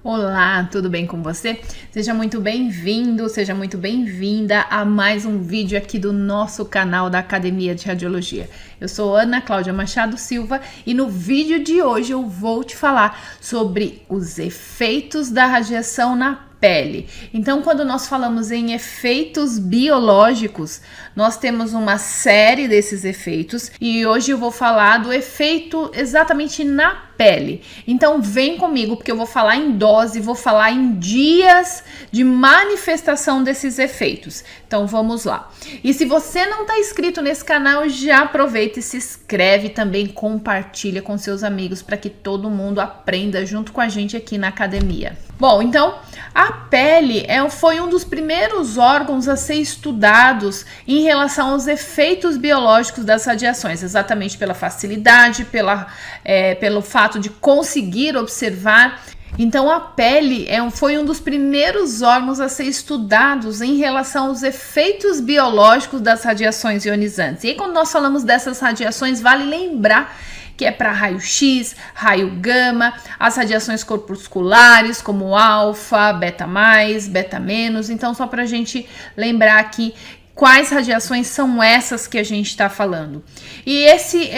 Olá, tudo bem com você? Seja muito bem-vindo, seja muito bem-vinda a mais um vídeo aqui do nosso canal da Academia de Radiologia. Eu sou Ana Cláudia Machado Silva e no vídeo de hoje eu vou te falar sobre os efeitos da radiação na pele. Então, quando nós falamos em efeitos biológicos, nós temos uma série desses efeitos e hoje eu vou falar do efeito exatamente na pele. Então, vem comigo porque eu vou falar em dose, vou falar em dias de manifestação desses efeitos. Então, vamos lá. E se você não está inscrito nesse canal, já aproveita e se inscreve, também compartilha com seus amigos para que todo mundo aprenda junto com a gente aqui na academia. Bom, então, a pele foi um dos primeiros órgãos a ser estudados em relação aos efeitos biológicos das radiações, exatamente pela facilidade, pelo fato de conseguir observar. Então, a pele foi um dos primeiros órgãos a ser estudados em relação aos efeitos biológicos das radiações ionizantes. E aí, quando nós falamos dessas radiações, vale lembrar que é para raio-x, raio gama, as radiações corpusculares como alfa, beta mais, beta menos. Então, só para a gente lembrar aqui quais radiações são essas que a gente está falando. E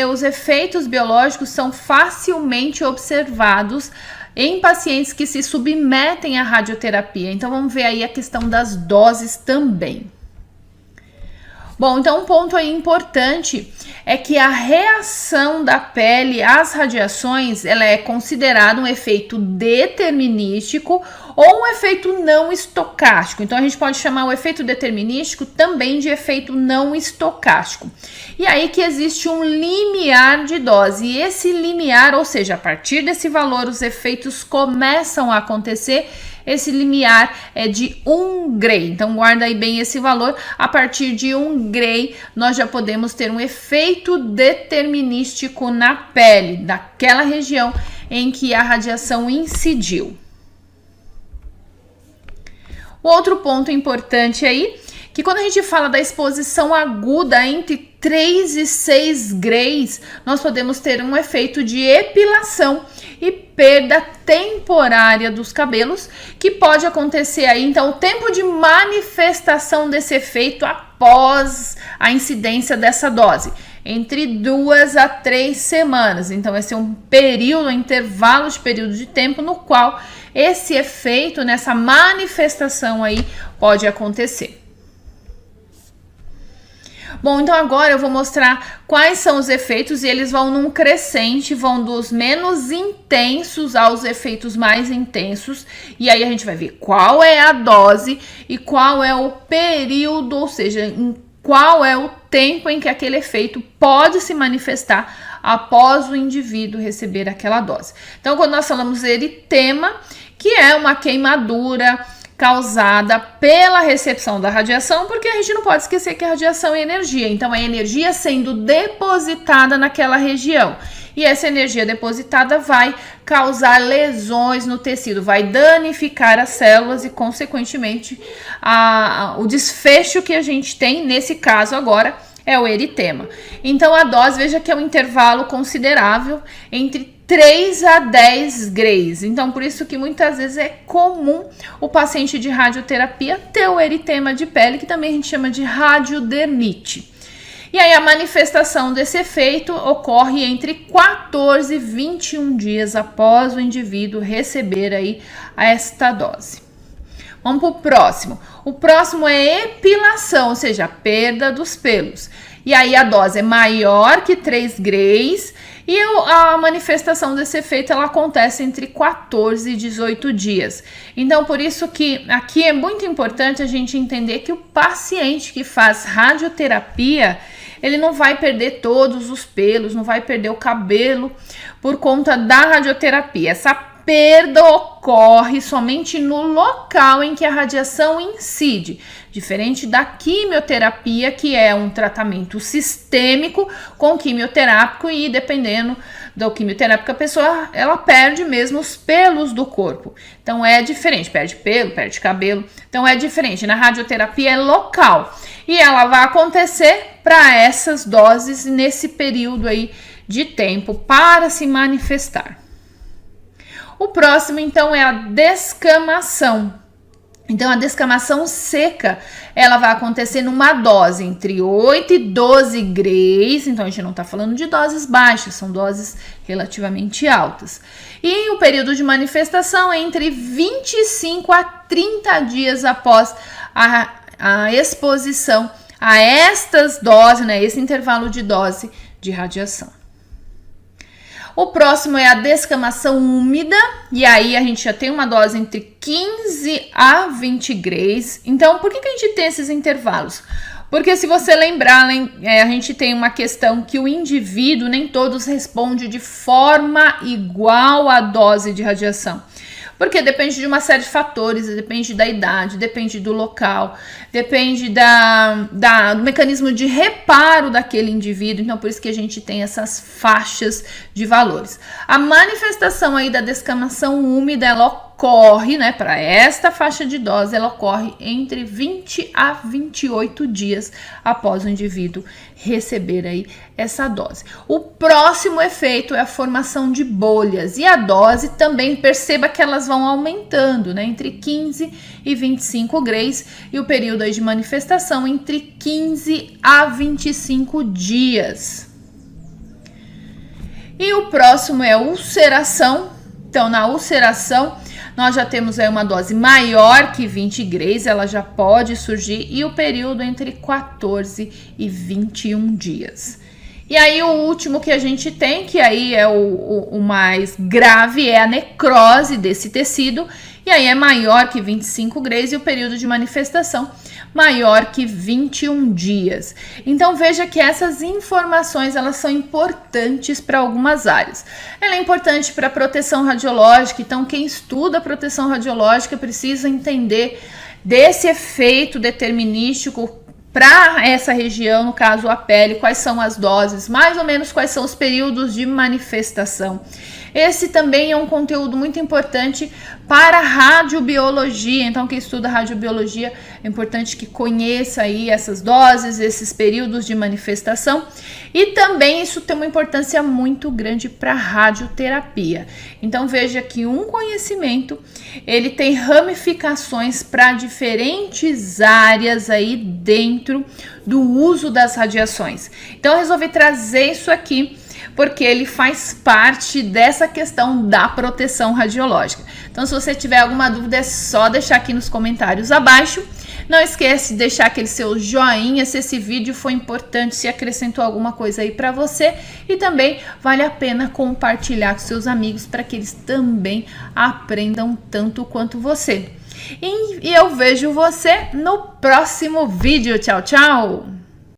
os efeitos biológicos são facilmente observados em pacientes que se submetem à radioterapia. Então, vamos ver aí a questão das doses também. Bom, então um ponto aí importante é que a reação da pele às radiações, ela é considerada um efeito determinístico ou um efeito não estocástico. Então a gente pode chamar o efeito determinístico também de efeito não estocástico. E aí que existe um limiar de dose. E esse limiar, ou seja, a partir desse valor os efeitos começam a acontecer. Esse limiar é de 1 Gray, então guarda aí bem esse valor. A partir de 1 Gray, nós já podemos ter um efeito determinístico na pele, daquela região em que a radiação incidiu. O outro ponto importante aí, que quando a gente fala da exposição aguda entre 3 e 6 grays, nós podemos ter um efeito de epilação e perda temporária dos cabelos, que pode acontecer aí, então, o tempo de manifestação desse efeito após a incidência dessa dose, entre 2 a 3 semanas. Então, esse é um período, um intervalo de período de tempo no qual esse efeito, nessa manifestação aí, pode acontecer. Bom, então agora eu vou mostrar quais são os efeitos e eles vão num crescente, vão dos menos intensos aos efeitos mais intensos. E aí a gente vai ver qual é a dose e qual é o período, ou seja, qual é o tempo em que aquele efeito pode se manifestar após o indivíduo receber aquela dose. Então, quando nós falamos eritema, que é uma queimadura causada pela recepção da radiação, porque a gente não pode esquecer que a radiação é energia, então é energia sendo depositada naquela região. E essa energia depositada vai causar lesões no tecido, vai danificar as células e, consequentemente, o desfecho que a gente tem, nesse caso agora, é o eritema. Então, a dose, veja que é um intervalo considerável entre 3 a 10 grays. Então, por isso que muitas vezes é comum o paciente de radioterapia ter o eritema de pele, que também a gente chama de radiodermite. E aí a manifestação desse efeito ocorre entre 14 e 21 dias após o indivíduo receber aí esta dose. Vamos para o próximo. O próximo é epilação, ou seja, a perda dos pelos. E aí a dose é maior que 3 grays e a manifestação desse efeito ela acontece entre 14 e 18 dias. Então, por isso que aqui é muito importante a gente entender que o paciente que faz radioterapia, ele não vai perder todos os pelos, não vai perder o cabelo por conta da radioterapia. Essa perda ocorre somente no local em que a radiação incide, diferente da quimioterapia, que é um tratamento sistêmico com quimioterápico e dependendo do quimioterápico a pessoa ela perde mesmo os pelos do corpo. Então é diferente, perde pelo, perde cabelo. Então é diferente. Na radioterapia é local e ela vai acontecer para essas doses nesse período aí de tempo para se manifestar. O próximo, então, é a descamação. Então, a descamação seca, ela vai acontecer numa dose entre 8 e 12 grays. Então, a gente não está falando de doses baixas, são doses relativamente altas. E o período de manifestação é entre 25 a 30 dias após a exposição a estas doses, né, esse intervalo de dose de radiação. O próximo é a descamação úmida, e aí a gente já tem uma dose entre 15 a 20 grays. Então, por que a gente tem esses intervalos? Porque se você lembrar, a gente tem uma questão que o indivíduo, nem todos respondem de forma igual à dose de radiação. Porque depende de uma série de fatores, depende da idade, depende do local, depende do mecanismo de reparo daquele indivíduo. Então, por isso que a gente tem essas faixas de valores. A manifestação aí da descamação úmida, ela ocorre, né, para esta faixa de dose, ela ocorre entre 20 a 28 dias após o indivíduo receber aí essa dose. O próximo efeito é a formação de bolhas, e a dose também, perceba que elas vão aumentando, né, entre 15 e 25 grays, e o período aí de manifestação entre 15 a 25 dias. E o próximo é a ulceração. Então, na ulceração, nós já temos aí uma dose maior que 20 grays, ela já pode surgir, e o período entre 14 e 21 dias. E aí o último que a gente tem, que aí é o mais grave, é a necrose desse tecido, e aí é maior que 25 grays e o período de manifestação maior que 21 dias. Então veja que essas informações, elas são importantes para algumas áreas. Ela é importante para a proteção radiológica, então quem estuda proteção radiológica precisa entender desse efeito determinístico para essa região, no caso a pele, quais são as doses, mais ou menos quais são os períodos de manifestação. Esse também é um conteúdo muito importante para a radiobiologia, então quem estuda radiobiologia é importante que conheça aí essas doses, esses períodos de manifestação, e também isso tem uma importância muito grande para a radioterapia. Então veja que um conhecimento, ele tem ramificações para diferentes áreas aí dentro do uso das radiações. Então eu resolvi trazer isso aqui porque ele faz parte dessa questão da proteção radiológica. Então, se você tiver alguma dúvida, é só deixar aqui nos comentários abaixo. Não esquece de deixar aquele seu joinha se esse vídeo foi importante, se acrescentou alguma coisa aí para você. E também vale a pena compartilhar com seus amigos para que eles também aprendam tanto quanto você. E eu vejo você no próximo vídeo. Tchau, tchau!